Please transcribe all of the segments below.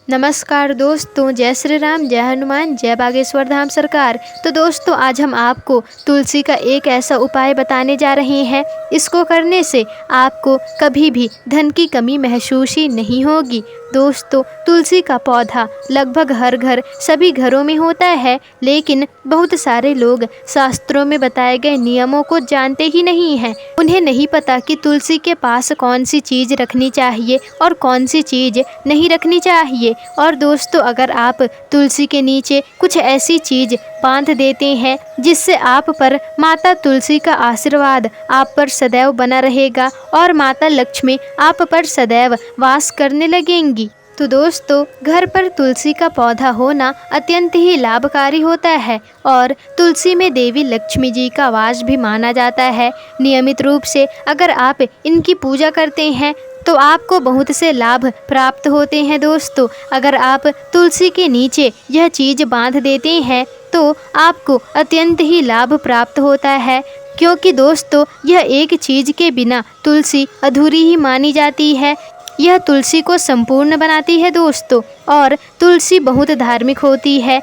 नमस्कार दोस्तों, जय श्री राम, जय हनुमान, जय बागेश्वर धाम सरकार। तो दोस्तों, आज हम आपको तुलसी का एक ऐसा उपाय बताने जा रहे हैं। इसको करने से आपको कभी भी धन की कमी महसूस ही नहीं होगी। दोस्तों, तुलसी का पौधा लगभग हर घर सभी घरों में होता है, लेकिन बहुत सारे लोग शास्त्रों में बताए गए नियमों को जानते ही नहीं हैं। उन्हें नहीं पता कि तुलसी के पास कौन सी चीज़ रखनी चाहिए और कौन सी चीज़ नहीं रखनी चाहिए। और दोस्तों, अगर आप तुलसी के नीचे कुछ ऐसी चीज़ बांध देते हैं जिससे आप पर माता तुलसी का आशीर्वाद आप पर सदैव बना रहेगा और माता लक्ष्मी आप पर सदैव वास करने लगेंगी। तो दोस्तों, घर पर तुलसी का पौधा होना अत्यंत ही लाभकारी होता है और तुलसी में देवी लक्ष्मी जी का वास भी माना जाता है। नियमित रूप से अगर आप इनकी पूजा करते हैं तो आपको बहुत से लाभ प्राप्त होते हैं। दोस्तों, अगर आप तुलसी के नीचे यह चीज़ बांध देते हैं तो आपको अत्यंत ही लाभ प्राप्त होता है, क्योंकि दोस्तों यह एक चीज़ के बिना तुलसी अधूरी ही मानी जाती है। यह तुलसी को संपूर्ण बनाती है दोस्तों, और तुलसी बहुत धार्मिक होती है।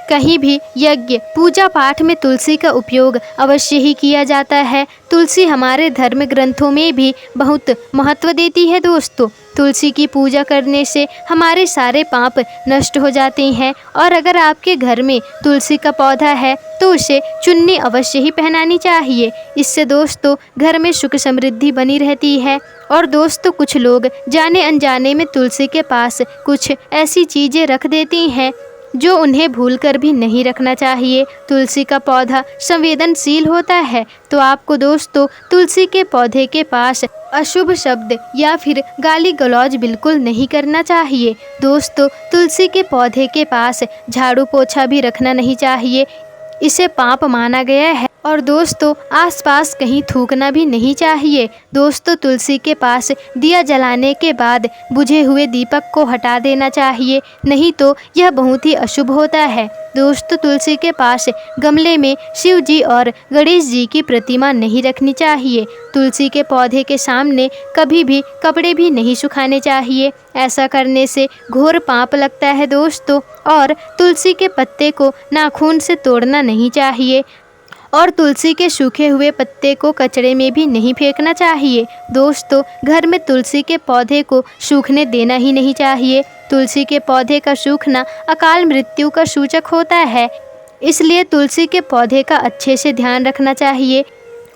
कहीं भी यज्ञ पूजा पाठ में तुलसी का उपयोग अवश्य ही किया जाता है। तुलसी हमारे धर्म ग्रंथों में भी बहुत महत्व देती है दोस्तों। तुलसी की पूजा करने से हमारे सारे पाप नष्ट हो जाते हैं। और अगर आपके घर में तुलसी का पौधा है तो उसे चुन्नी अवश्य ही पहनानी चाहिए। इससे दोस्तों घर में सुख समृद्धि बनी रहती है। और दोस्तों, कुछ लोग जाने अनजाने में तुलसी के पास कुछ ऐसी चीज़ें रख देती हैं जो उन्हें भूलकर भी नहीं रखना चाहिए। तुलसी का पौधा संवेदनशील होता है, तो आपको दोस्तों तुलसी के पौधे के पास अशुभ शब्द या फिर गाली गलौज बिल्कुल नहीं करना चाहिए। दोस्तों, तुलसी के पौधे के पास झाड़ू पोछा भी रखना नहीं चाहिए, इसे पाप माना गया है। और दोस्तों, आसपास कहीं थूकना भी नहीं चाहिए। दोस्तों, तुलसी के पास दिया जलाने के बाद बुझे हुए दीपक को हटा देना चाहिए, नहीं तो यह बहुत ही अशुभ होता है। दोस्तों, तुलसी के पास गमले में शिव जी और गणेश जी की प्रतिमा नहीं रखनी चाहिए। तुलसी के पौधे के सामने कभी भी कपड़े भी नहीं सुखाने चाहिए। ऐसा करने से घोर पाप लगता है दोस्तों। और तुलसी के पत्ते को नाखून से तोड़ना नहीं चाहिए और तुलसी के सूखे हुए पत्ते को कचरे में भी नहीं फेंकना चाहिए। दोस्तों, घर में तुलसी के पौधे को सूखने देना ही नहीं चाहिए। तुलसी के पौधे का सूखना अकाल मृत्यु का सूचक होता है, इसलिए तुलसी के पौधे का अच्छे से ध्यान रखना चाहिए।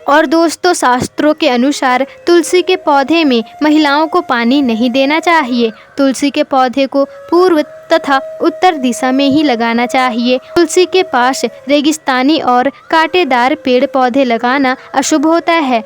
और दोस्तों, शास्त्रों के अनुसार तुलसी के पौधे में महिलाओं को पानी नहीं देना चाहिए। तुलसी के पौधे को पूर्व तथा उत्तर दिशा में ही लगाना चाहिए। तुलसी के पास रेगिस्तानी और कांटेदार पेड़ पौधे लगाना अशुभ होता है।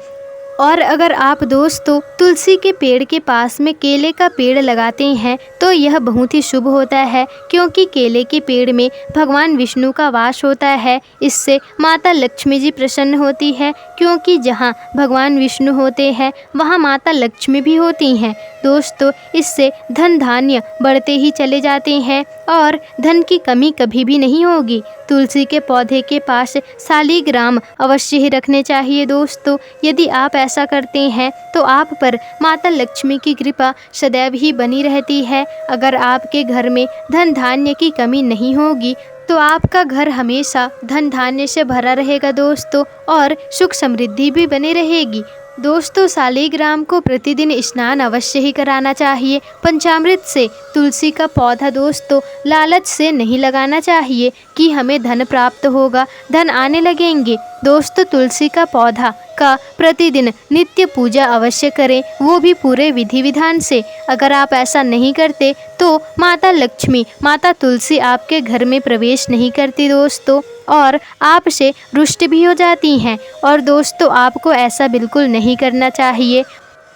और अगर आप दोस्तों तुलसी के पेड़ के पास में केले का पेड़ लगाते हैं तो यह बहुत ही शुभ होता है, क्योंकि केले के पेड़ में भगवान विष्णु का वास होता है। इससे माता लक्ष्मी जी प्रसन्न होती है, क्योंकि जहाँ भगवान विष्णु होते हैं वहाँ माता लक्ष्मी भी होती हैं। दोस्तों, इससे धन धान्य बढ़ते ही चले जाते हैं और धन की कमी कभी भी नहीं होगी। तुलसी के पौधे के पास शालिग्राम अवश्य ही रखने चाहिए। दोस्तों, यदि आप ऐसा करते हैं तो आप पर माता लक्ष्मी की कृपा सदैव ही बनी रहती है। अगर आपके घर में धन धान्य की कमी नहीं होगी तो आपका घर हमेशा धन धान्य से भरा रहेगा दोस्तों, और सुख समृद्धि भी बनी रहेगी। दोस्तों, शालिग्राम को प्रतिदिन स्नान अवश्य ही कराना चाहिए पंचामृत से। तुलसी का पौधा दोस्तों लालच से नहीं लगाना चाहिए कि हमें धन प्राप्त होगा, धन आने लगेंगे। दोस्तों, तुलसी का पौधा का प्रतिदिन नित्य पूजा अवश्य करें, वो भी पूरे विधि विधान से। अगर आप ऐसा नहीं करते तो माता लक्ष्मी, माता तुलसी आपके घर में प्रवेश नहीं करती दोस्तों, और आपसे रुष्ट भी हो जाती हैं। और दोस्तों, आपको ऐसा बिल्कुल नहीं करना चाहिए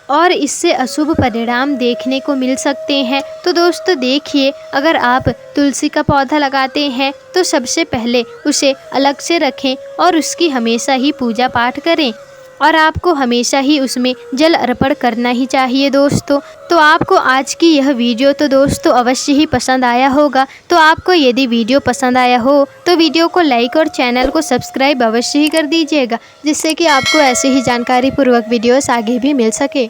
और इससे अशुभ परिणाम देखने को मिल सकते हैं। तो दोस्तों देखिए, अगर आप तुलसी का पौधा लगाते हैं तो सबसे पहले उसे अलग से रखें और उसकी हमेशा ही पूजा पाठ करें, और आपको हमेशा ही उसमें जल अर्पण करना ही चाहिए दोस्तों। तो आपको आज की यह वीडियो तो दोस्तों अवश्य ही पसंद आया होगा। तो आपको यदि वीडियो पसंद आया हो तो वीडियो को लाइक और चैनल को सब्सक्राइब अवश्य ही कर दीजिएगा, जिससे कि आपको ऐसे ही जानकारी पूर्वक वीडियोस आगे भी मिल सके।